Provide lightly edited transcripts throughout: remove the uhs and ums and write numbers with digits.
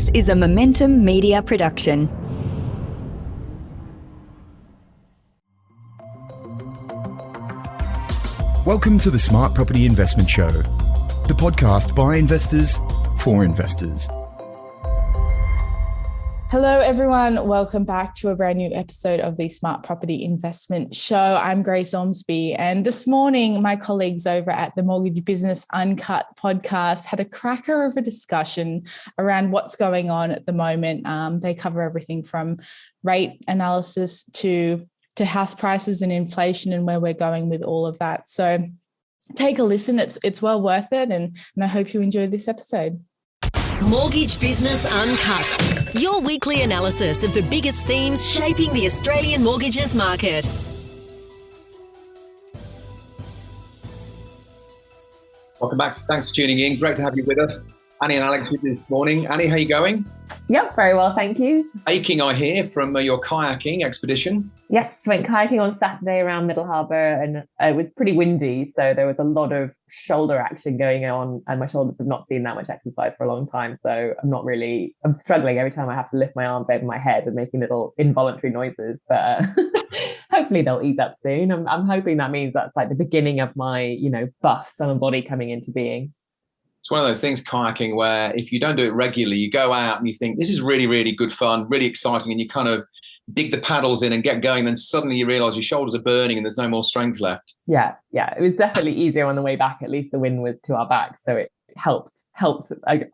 This is a Momentum Media production. Welcome to the Smart Property Investment Show, the podcast by investors for investors. Hello, everyone. Welcome back to a brand new episode of the Smart Property Investment Show. I'm Grace Ormsby, and this morning, my colleagues over at the Mortgage Business Uncut podcast had a cracker of a discussion around what's going on at the moment. They cover everything from rate analysis to house prices and inflation and where we're going with all of that. So take a listen. It's well worth it, and I hope you enjoy this episode. Mortgage Business Uncut, your weekly analysis of the biggest themes shaping the Australian mortgages market. Welcome back. Thanks for tuning in. Great to have you with us. Annie and Alex with you this morning. Annie, how are you going? Yep, very well, thank you. Aching, I hear, from your kayaking expedition. Yes, went kayaking on Saturday around Middle Harbour, and it was pretty windy, so there was a lot of shoulder action going on, and my shoulders have not seen that much exercise for a long time, so I'm struggling every time I have to lift my arms over my head and making little involuntary noises, but hopefully they'll ease up soon. I'm hoping that means that's like the beginning of my, buff summer body coming into being. It's one of those things, kayaking, where if you don't do it regularly, you go out and you think, this is really, really good fun, really exciting, and you kind of dig the paddles in and get going, then suddenly you realise your shoulders are burning and there's no more strength left. Yeah. It was definitely easier on the way back. At least the wind was to our back, so it helps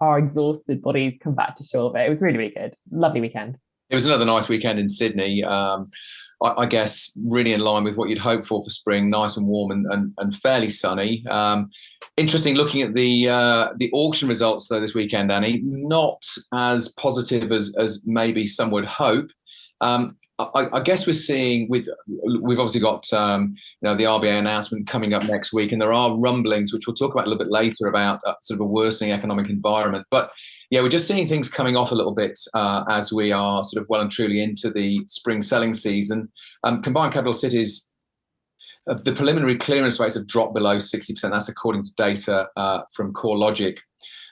our exhausted bodies come back to shore. But it was really, really good. Lovely weekend. It was another nice weekend in Sydney. I guess really in line with what you'd hope for spring, nice and warm and fairly sunny. Interesting looking at the auction results though this weekend, Annie. Not as positive as maybe some would hope. I guess we're seeing we've obviously got the RBA announcement coming up next week, and there are rumblings which we'll talk about a little bit later about sort of a worsening economic environment. But yeah, we're just seeing things coming off a little bit as we are sort of well and truly into the spring selling season. Combined capital cities, the preliminary clearance rates have dropped below 60%. That's according to data from CoreLogic.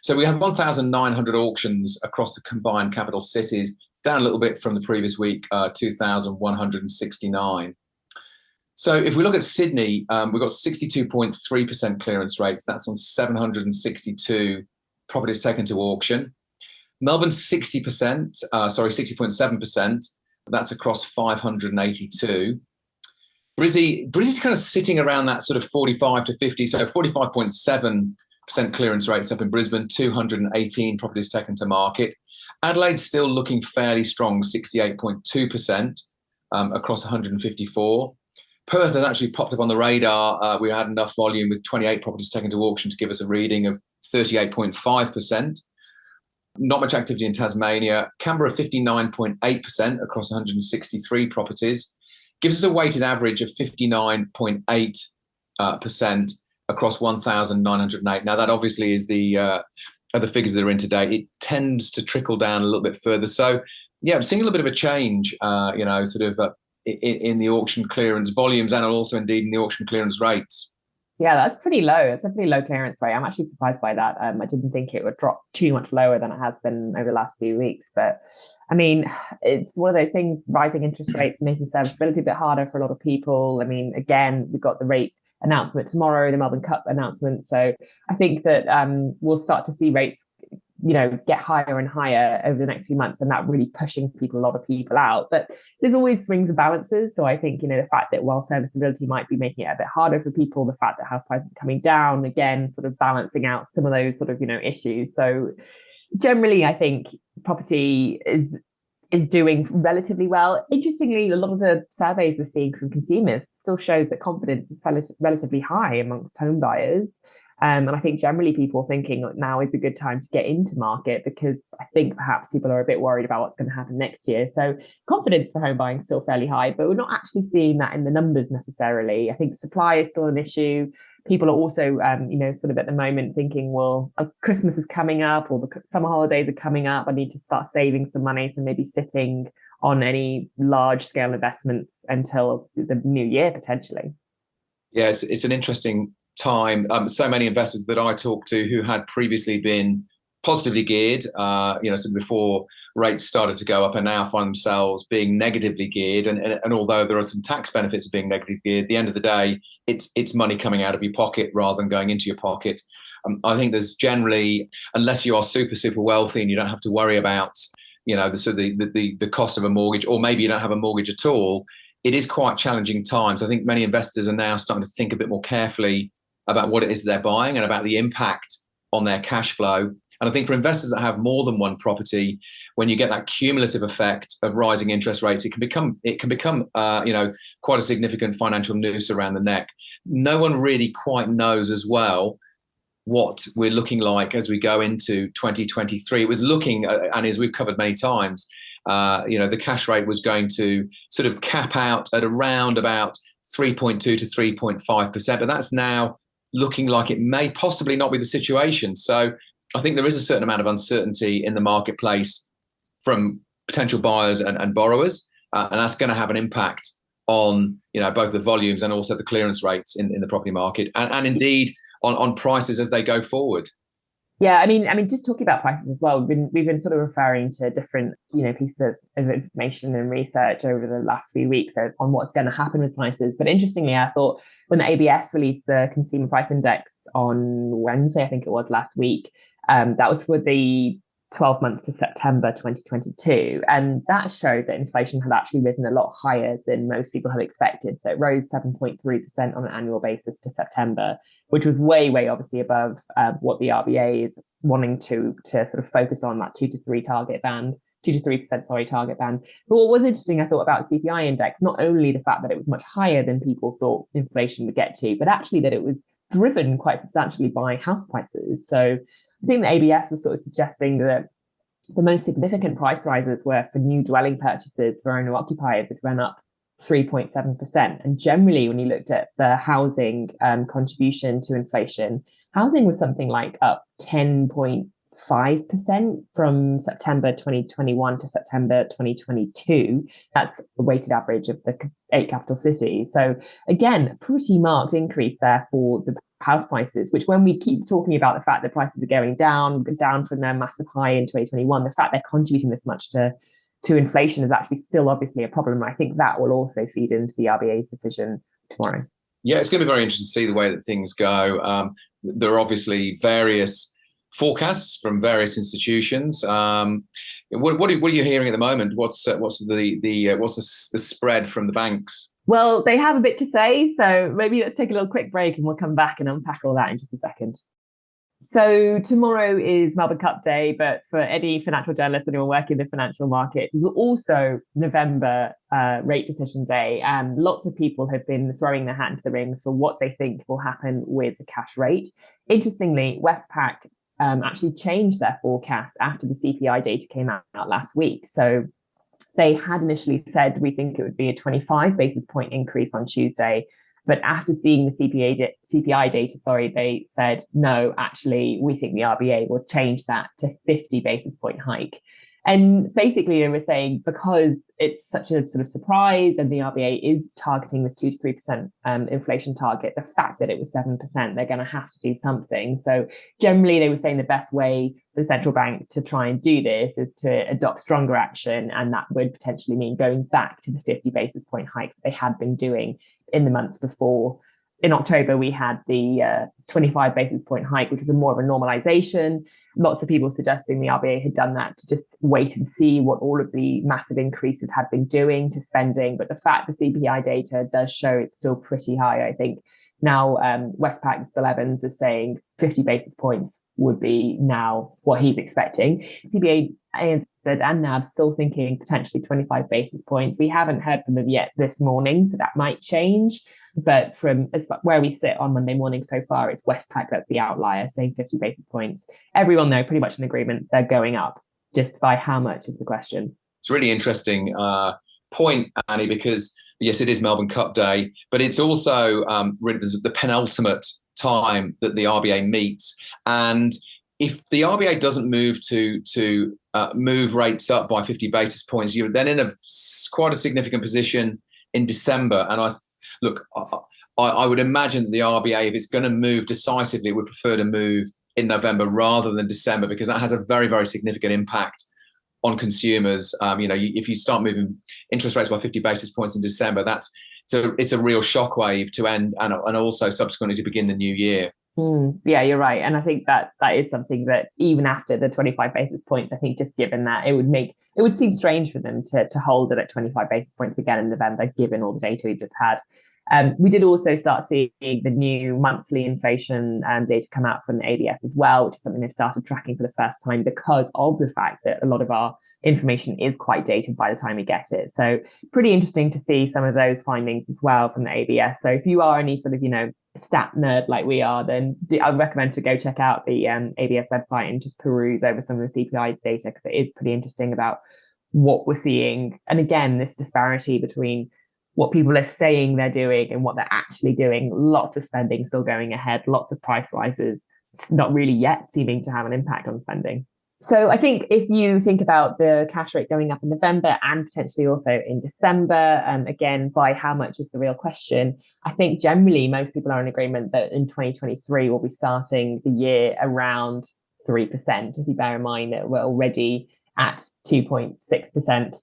So we have 1,900 auctions across the combined capital cities, down a little bit from the previous week, 2,169. So if we look at Sydney, we've got 62.3% clearance rates. That's on 762 properties taken to auction. Melbourne 60.7%. That's across 582. Brizzy's kind of sitting around that sort of 45 to 50. So 45.7% clearance rates up in Brisbane, 218 properties taken to market. Adelaide's still looking fairly strong, 68.2% across 154. Perth has actually popped up on the radar. We had enough volume with 28 properties taken to auction to give us a reading of 38.5%. Not much activity in Tasmania. Canberra 59.8% across 163 properties. Gives us a weighted average of 59.8% across 1,908. Now that obviously is the figures that are in today. It tends to trickle down a little bit further. So yeah, I'm seeing a little bit of a change, in the auction clearance volumes and also indeed in the auction clearance rates. Yeah, that's pretty low. It's a pretty low clearance rate. I'm actually surprised by that. I didn't think it would drop too much lower than it has been over the last few weeks. But I mean, it's one of those things, rising interest rates making serviceability a bit harder for a lot of people. I mean, again, we've got the rate announcement tomorrow, the Melbourne Cup announcement. So I think that we'll start to see rates get higher and higher over the next few months, and that really pushing a lot of people out. But there's always swings and balances. So I think, the fact that while serviceability might be making it a bit harder for people, the fact that house prices are coming down, again, sort of balancing out some of those sort of, issues. So generally, I think property is doing relatively well. Interestingly, a lot of the surveys we're seeing from consumers still shows that confidence is relatively high amongst home buyers. And I think generally people are thinking now is a good time to get into market, because I think perhaps people are a bit worried about what's going to happen next year. So confidence for home buying is still fairly high, but we're not actually seeing that in the numbers necessarily. I think supply is still an issue. People are also, sort of at the moment thinking, well, Christmas is coming up or the summer holidays are coming up. I need to start saving some money. So maybe sitting on any large scale investments until the new year, potentially. Yeah, it's an interesting time. So many investors that I talked to who had previously been positively geared, so before rates started to go up, and now find themselves being negatively geared. And although there are some tax benefits of being negatively geared, at the end of the day, it's money coming out of your pocket rather than going into your pocket. I think there's generally, unless you are super, super wealthy and you don't have to worry about, the cost of a mortgage, or maybe you don't have a mortgage at all, it is quite challenging times. I think many investors are now starting to think a bit more carefully about what it is they're buying and about the impact on their cash flow. And I think for investors that have more than one property, when you get that cumulative effect of rising interest rates, it can become quite a significant financial noose around the neck. No one really quite knows as well what we're looking like as we go into 2023. It was looking, and as we've covered many times, the cash rate was going to sort of cap out at around about 3.2 to 3.5%, but that's now looking like it may possibly not be the situation. So I think there is a certain amount of uncertainty in the marketplace from potential buyers and borrowers, and that's going to have an impact on both the volumes and also the clearance rates in the property market, and indeed on prices as they go forward. Yeah, I mean, just talking about prices as well, we've been sort of referring to different, pieces of information and research over the last few weeks on what's going to happen with prices. But interestingly, I thought when the ABS released the Consumer Price Index on Wednesday, I think it was last week, that was for the 12 months to September 2022. And that showed that inflation had actually risen a lot higher than most people had expected. So it rose 7.3% on an annual basis to September, which was way, way obviously above what the RBA is wanting to sort of focus on, that 2 to 3% target band. But what was interesting, I thought, about the CPI index, not only the fact that it was much higher than people thought inflation would get to, but actually that it was driven quite substantially by house prices. So I think the ABS was sort of suggesting that the most significant price rises were for new dwelling purchases for owner occupiers. It ran up 3.7%. And generally, when you looked at the housing contribution to inflation, housing was something like up 10.5% from September 2021 to September 2022. That's the weighted average of the 8 capital cities. So again, a pretty marked increase there for the house prices, which when we keep talking about the fact that prices are going down from their massive high in 2021, the fact they're contributing this much to inflation is actually still obviously a problem. I think that will also feed into the RBA's decision tomorrow. Yeah, it's going to be very interesting to see the way that things go. There are obviously various forecasts from various institutions. What are you hearing at the moment? What's the spread from the banks? Well, they have a bit to say, so maybe let's take a little quick break and we'll come back and unpack all that in just a second. So tomorrow is Melbourne Cup Day, but for any financial journalist, anyone working in the financial market, there's also November rate decision day, and lots of people have been throwing their hat into the ring for what they think will happen with the cash rate. Interestingly, Westpac actually changed their forecast after the CPI data came out last week. So they had initially said, we think it would be a 25 basis point increase on Tuesday. But after seeing the CPI data, they said, no, actually, we think the RBA will change that to 50 basis point hike. And basically, they were saying, because it's such a sort of surprise and the RBA is targeting this 2 to 3% inflation target, the fact that it was 7%, they're going to have to do something. So generally, they were saying the best way for the central bank to try and do this is to adopt stronger action. And that would potentially mean going back to the 50 basis point hikes they had been doing in the months before. In October, we had the 25 basis point hike, which was more of a normalization. Lots of people suggesting the RBA had done that to just wait and see what all of the massive increases had been doing to spending. But the fact the CPI data does show it's still pretty high, I think. Now, Westpac's Bill Evans is saying 50 basis points would be now what he's expecting. CBA, ANZ and NAB still thinking potentially 25 basis points. We haven't heard from them yet this morning, so that might change. But from where we sit on Monday morning so far, it's Westpac that's the outlier, saying 50 basis points. Everyone, though, pretty much in agreement, they're going up. Just by how much is the question. It's a really interesting point, Annie, because yes, it is Melbourne Cup Day, but it's also really the penultimate time that the RBA meets. And if the RBA doesn't move to move rates up by 50 basis points, you're then in quite a significant position in December. And I would imagine that the RBA, if it's going to move decisively, would prefer to move in November rather than December, because that has a very, very significant impact on consumers. If you start moving interest rates by 50 basis points in December, it's a real shockwave to end and also subsequently to begin the new year. Yeah, you're right. And I think that is something that even after the 25 basis points, I think just given that it would seem strange for them to hold it at 25 basis points again in November, given all the data we just had. We did also start seeing the new monthly inflation data come out from the ABS as well, which is something they've started tracking for the first time because of the fact that a lot of our information is quite dated by the time we get it. So pretty interesting to see some of those findings as well from the ABS. So if you are any sort of, stat nerd like we are, then I'd recommend to go check out the ABS website and just peruse over some of the CPI data, because it is pretty interesting about what we're seeing. And again, this disparity between what people are saying they're doing and what they're actually doing. Lots of spending still going ahead, lots of price rises, not really yet seeming to have an impact on spending. So I think if you think about the cash rate going up in November and potentially also in December, again, by how much is the real question. I think generally most people are in agreement that in 2023 we'll be starting the year around 3%. If you bear in mind that we're already at 2.6%.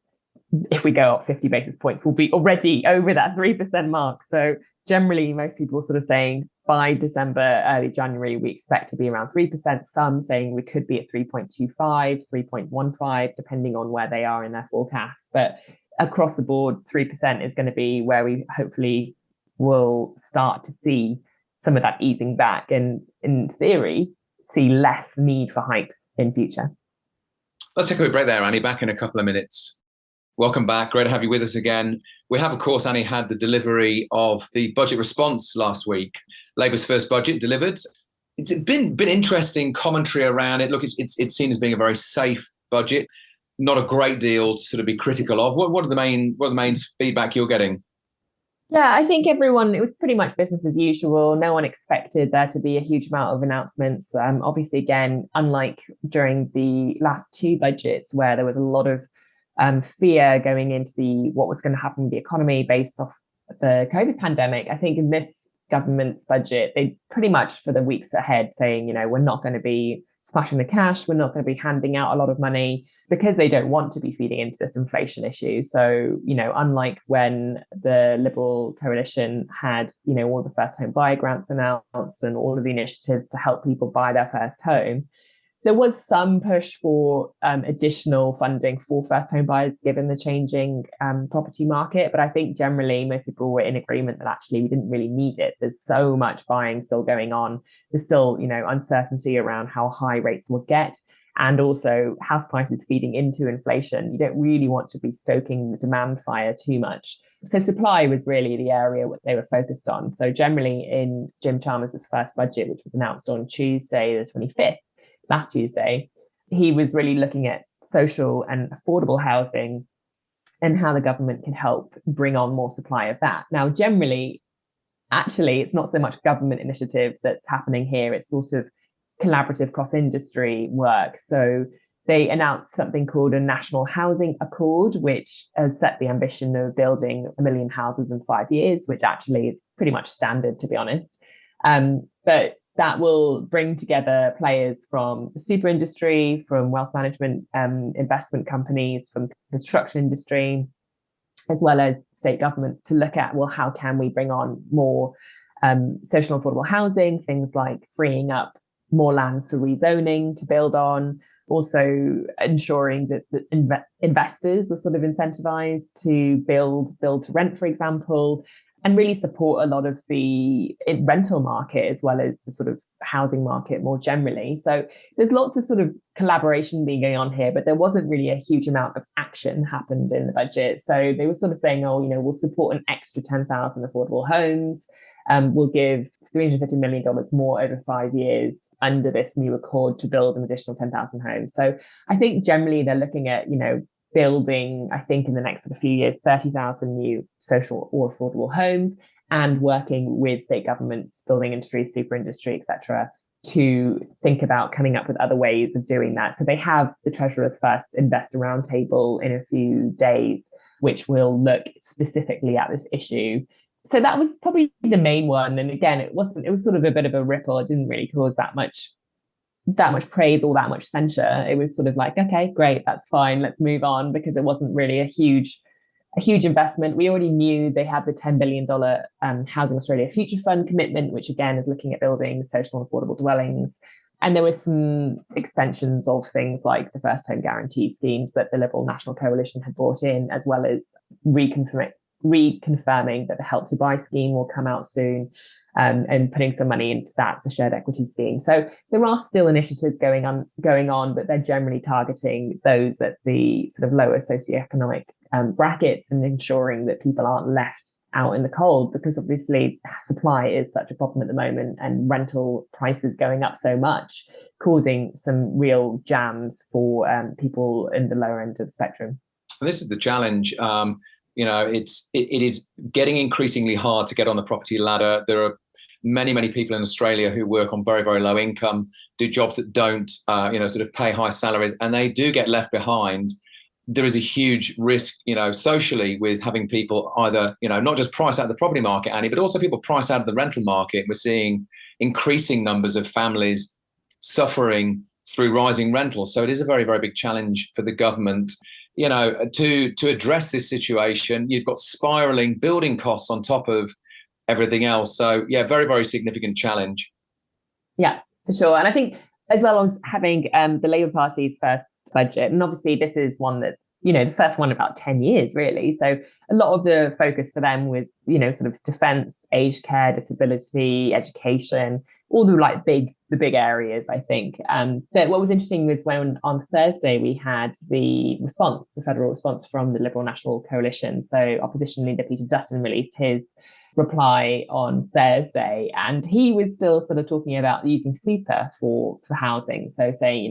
If we go up 50 basis points, we'll be already over that 3% mark. So generally, most people are sort of saying by December, early January, we expect to be around 3%. Some saying we could be at 3.25, 3.15, depending on where they are in their forecasts. But across the board, 3% is going to be where we hopefully will start to see some of that easing back. And in theory, see less need for hikes in future. Let's take a quick break there, Annie. Back in a couple of minutes. Welcome back. Great to have you with us again. We have, of course, Annie, had the delivery of the budget response last week. Labour's first budget delivered. It's been interesting commentary around it. Look, it's seen as being a very safe budget. Not a great deal to sort of be critical of. What are the main feedback you're getting? Yeah, I think it was pretty much business as usual. No one expected there to be a huge amount of announcements. Obviously, again, unlike during the last two budgets where there was a lot of fear going into what was going to happen with the economy based off the COVID pandemic. I think in this government's budget, they pretty much for the weeks ahead saying, we're not going to be splashing the cash. We're not going to be handing out a lot of money because they don't want to be feeding into this inflation issue. So, unlike when the Liberal coalition had, all the first home buyer grants announced and all of the initiatives to help people buy their first home, there was some push for additional funding for first home buyers, given the changing property market. But I think generally most people were in agreement that actually we didn't really need it. There's so much buying still going on. There's still, uncertainty around how high rates will get, and also house prices feeding into inflation. You don't really want to be stoking the demand fire too much. So supply was really the area what they were focused on. So generally in Jim Chalmers' first budget, which was announced on Tuesday, the 25th, last Tuesday, he was really looking at social and affordable housing and how the government can help bring on more supply of that. Now, generally, actually, it's not so much government initiative that's happening here. It's sort of collaborative cross-industry work. So they announced something called a National Housing Accord, which has set the ambition of building 1 million houses in 5 years, which actually is pretty much standard, to be honest. But that will bring together players from the super industry, from wealth management, investment companies, from the construction industry, as well as state governments to look at, well, how can we bring on more social and affordable housing, things like freeing up more land for rezoning to build on, also ensuring that the investors are sort of incentivized to build to rent, for example, and really support a lot of the rental market as well as the sort of housing market more generally. So there's lots of sort of collaboration being going on here, but there wasn't really a huge amount of action happened in the budget. So they were sort of saying, we'll support an extra 10,000 affordable homes. We'll give $350 million more over 5 years under this new accord to build an additional 10,000 homes. So I think generally they're looking at, building, I think in the next sort of few years, 30,000 new social or affordable homes, and working with state governments, building industry, super industry, etc., to think about coming up with other ways of doing that. So they have the Treasurer's first investor roundtable in a few days, which will look specifically at this issue. So that was probably the main one. And again, it was sort of a bit of a ripple. It didn't really cause that much that much praise or that much censure. It was sort of like, okay, great, that's fine, let's move on, because it wasn't really a huge investment. We already knew they had the $10 billion Housing Australia Future Fund commitment, which again is looking at building social and affordable dwellings. And there were some extensions of things like the first home guarantee schemes that the Liberal National Coalition had brought in, as well as reconfirming that the Help to Buy scheme will come out soon, and putting some money into that, the shared equity scheme. So there are still initiatives going on, but they're generally targeting those at the sort of lower socioeconomic brackets, and ensuring that people aren't left out in the cold, because obviously supply is such a problem at the moment, and rental prices going up so much, causing some real jams for people in the lower end of the spectrum. And this is the challenge. It is getting increasingly hard to get on the property ladder. There are many people in Australia who work on very, very low income, do jobs that don't, sort of pay high salaries, and they do get left behind. There is a huge risk, socially, with having people either, not just price out of the property market, Annie, but also people price out of the rental market. We're seeing increasing numbers of families suffering through rising rentals. So it is a very, very big challenge for the government, to address this situation. You've got spiraling building costs on top of everything else. So, yeah, very, very significant challenge. Yeah, for sure. And I think as well as having the Labour Party's first budget, and obviously this is one that's, the first one in about 10 years, really. So a lot of the focus for them was, sort of defence, aged care, disability, education, all the big areas, I think. But what was interesting was when on Thursday we had the federal response from the Liberal National Coalition. So opposition leader Peter Dutton released his reply on Thursday, and he was still sort of talking about using super for housing. So saying,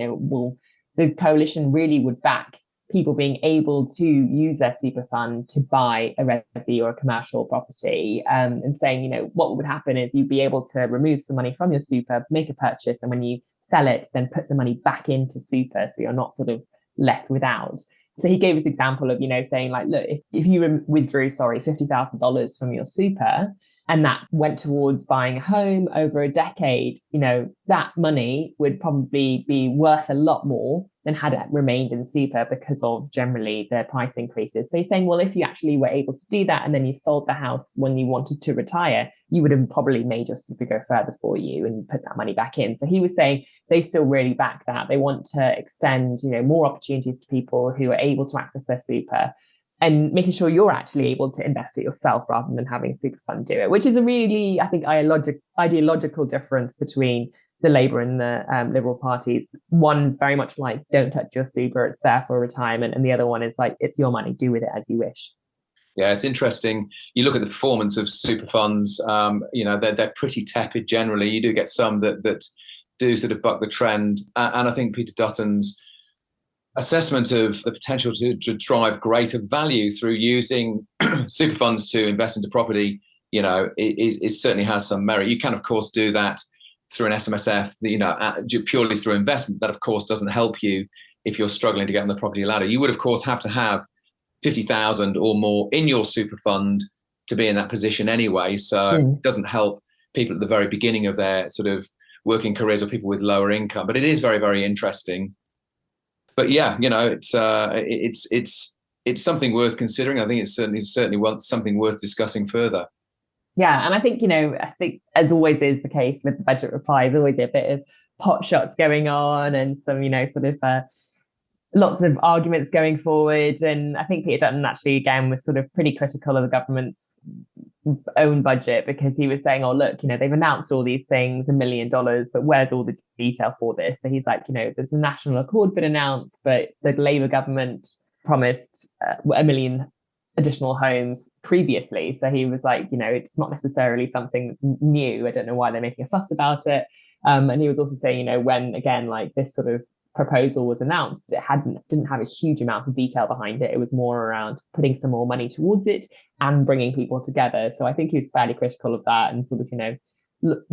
the coalition really would back people being able to use their super fund to buy a resi or a commercial property, and saying, what would happen is you'd be able to remove some money from your super, make a purchase, and when you sell it, then put the money back into super, so you're not sort of left without. So he gave this example of, saying like, look, if you withdrew, $50,000 from your super, and that went towards buying a home over a decade, that money would probably be worth a lot more than had it remained in super, because of generally the price increases. So he's saying, well, if you actually were able to do that and then you sold the house when you wanted to retire, you would have probably made your super go further for you and put that money back in. So he was saying they still really back that. They want to extend, more opportunities to people who are able to access their super, and making sure you're actually able to invest it yourself rather than having a super fund do it, which is a really, I think, ideological difference between the Labour and the Liberal parties. One's very much like, don't touch your super, it's there for retirement. And the other one is like, it's your money, do with it as you wish. Yeah, it's interesting. You look at the performance of super funds, they're pretty tepid generally. You do get some that do sort of buck the trend. And I think Peter Dutton's assessment of the potential to drive greater value through using super funds to invest into property, it certainly has some merit. You can, of course, do that through an SMSF, purely through investment. That, of course, doesn't help you if you're struggling to get on the property ladder. You would, of course, have to have 50,000 or more in your super fund to be in that position anyway. So it doesn't help people at the very beginning of their sort of working careers or people with lower income. But it is very, very interesting. But yeah, it's something worth considering. I think it's certainly something worth discussing further. Yeah, and I think as always is the case with the budget reply, there's always a bit of pot shots going on and some lots of arguments going forward. And I think Peter Dutton actually again was sort of pretty critical of the government's own budget, because he was saying, oh look, they've announced all these things, $1 million, but where's all the detail for this? So he's like, there's a national accord been announced, but the Labour government promised 1 million additional homes previously. So he was like, it's not necessarily something that's new. I don't know why they're making a fuss about it. And he was also saying, when again, like this sort of proposal was announced, it didn't have a huge amount of detail behind it. It was more around putting some more money towards it and bringing people together. So I think he was fairly critical of that, and sort of,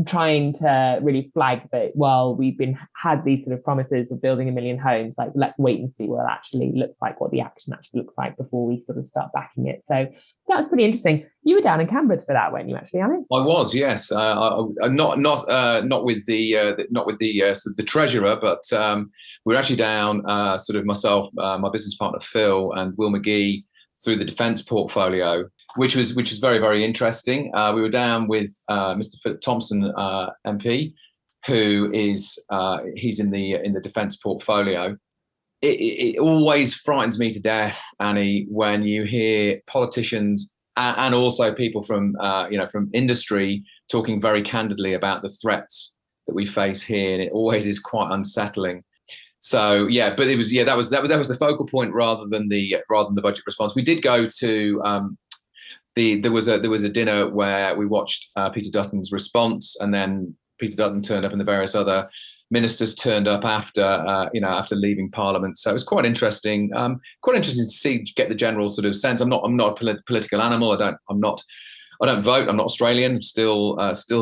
trying to really flag that while we've had these sort of promises of building 1 million homes, like let's wait and see what it actually looks like, what the action actually looks like before we sort of start backing it. So that was pretty interesting. You were down in Canberra for that, weren't you, actually, Alex? I was, yes. Not with the treasurer, but we were actually down, sort of myself, my business partner Phil, and Will McGee through the defence portfolio, which was very, very interesting. We were down with Mr. Philip Thompson, MP, who is he's in the defence portfolio. It always frightens me to death, Annie, when you hear politicians and also people from from industry talking very candidly about the threats that we face here, and it always is quite unsettling. So yeah, but it was that was the focal point rather than the budget response. We did go to there was a dinner where we watched Peter Dutton's response, and then Peter Dutton turned up, and the various other ministers turned up after leaving Parliament. So it was quite interesting. Quite interesting to get the general sort of sense. I'm not a political animal. I don't vote. I'm not Australian. I'm still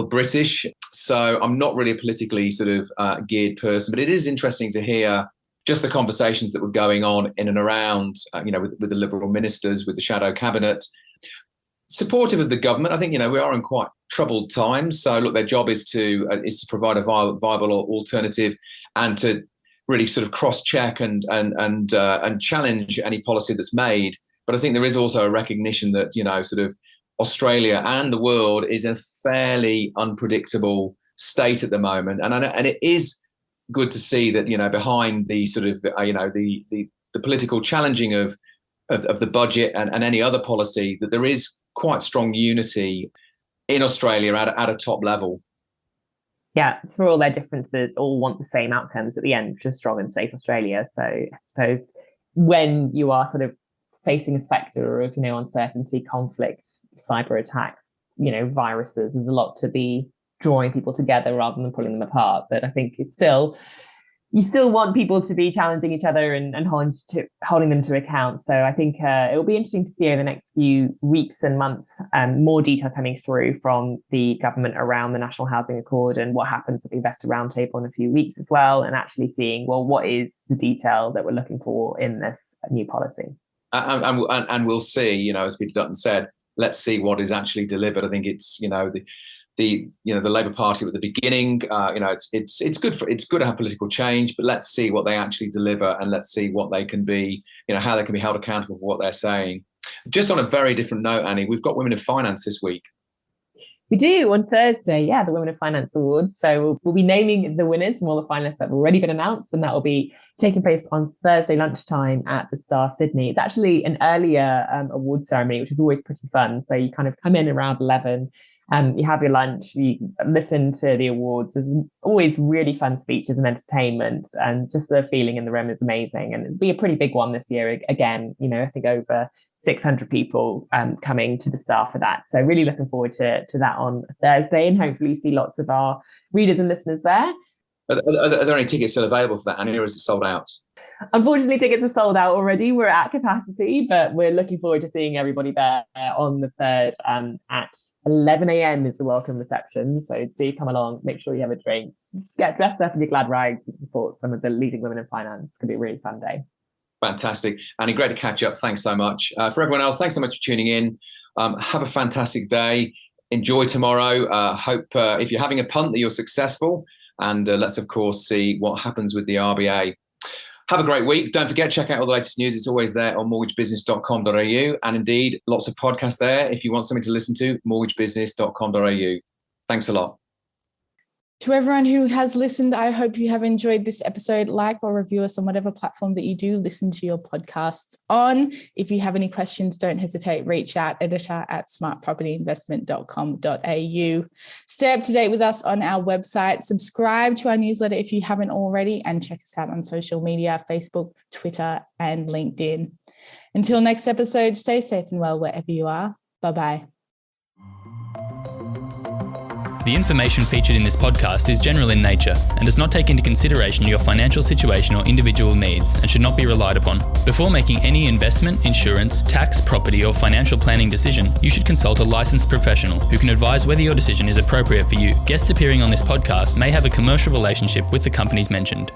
British. So I'm not really a politically sort of geared person. But it is interesting to hear just the conversations that were going on in and around, with the Liberal ministers, with the shadow cabinet, supportive of the government. I think we are in quite troubled times. So look, their job is to provide a viable alternative, and to really sort of cross-check and challenge any policy that's made. But I think there is also a recognition that sort of Australia and the world is in a fairly unpredictable state at the moment, and it is good to see that behind the sort of the political challenging of the budget and any other policy, that there is quite strong unity in Australia at a top level. Yeah, for all their differences, all want the same outcomes at the end, which is strong and safe Australia. So I suppose when you are sort of facing a spectre of uncertainty, conflict, cyber attacks, viruses, there's a lot to be drawing people together rather than pulling them apart. But I think you still want people to be challenging each other and holding them to account. So I think it will be interesting to see over the next few weeks and months more detail coming through from the government around the National Housing Accord and what happens at the Investor Roundtable in a few weeks as well, and actually seeing, well, what is the detail that we're looking for in this new policy. And we'll see, as Peter Dutton said, let's see what is actually delivered. I think it's, the Labour Party at the beginning, it's good to have political change, but let's see what they actually deliver, and let's see what they can be, how they can be held accountable for what they're saying. Just on a very different note, Annie, we've got Women in Finance this week. We do on Thursday, the Women in Finance Awards. So we'll be naming the winners from all the finalists that have already been announced, and that will be taking place on Thursday lunchtime at the Star Sydney. It's actually an earlier award ceremony, which is always pretty fun. So you kind of come in around 11. You have your lunch, you listen to the awards. There's always really fun speeches and entertainment, and just the feeling in the room is amazing. And it'll be a pretty big one this year. Again, I think over 600 people coming to the Star for that. So really looking forward to that on Thursday, and hopefully see lots of our readers and listeners there. Are there any tickets still available for that, Annie, or is it sold out? Unfortunately, tickets are sold out already. We're at capacity, but we're looking forward to seeing everybody there on the 3rd at 11 a.m. is the welcome reception. So do come along, make sure you have a drink, get dressed up in your glad rags and support some of the leading women in finance. It's going to be a really fun day. Fantastic. Annie, great to catch up. Thanks so much. For everyone else, thanks so much for tuning in. Have a fantastic day. Enjoy tomorrow. Hope if you're having a punt that you're successful. And let's, of course, see what happens with the RBA. Have a great week. Don't forget, check out all the latest news. It's always there on mortgagebusiness.com.au. And indeed, lots of podcasts there. If you want something to listen to, mortgagebusiness.com.au. Thanks a lot. To everyone who has listened, I hope you have enjoyed this episode. Like or review us on whatever platform that you do listen to your podcasts on. If you have any questions, don't hesitate. Reach out, editor@smartpropertyinvestment.com.au. Stay up to date with us on our website. Subscribe to our newsletter if you haven't already, and check us out on social media, Facebook, Twitter, and LinkedIn. Until next episode, stay safe and well wherever you are. Bye-bye. The information featured in this podcast is general in nature and does not take into consideration your financial situation or individual needs and should not be relied upon. Before making any investment, insurance, tax, property or financial planning decision, you should consult a licensed professional who can advise whether your decision is appropriate for you. Guests appearing on this podcast may have a commercial relationship with the companies mentioned.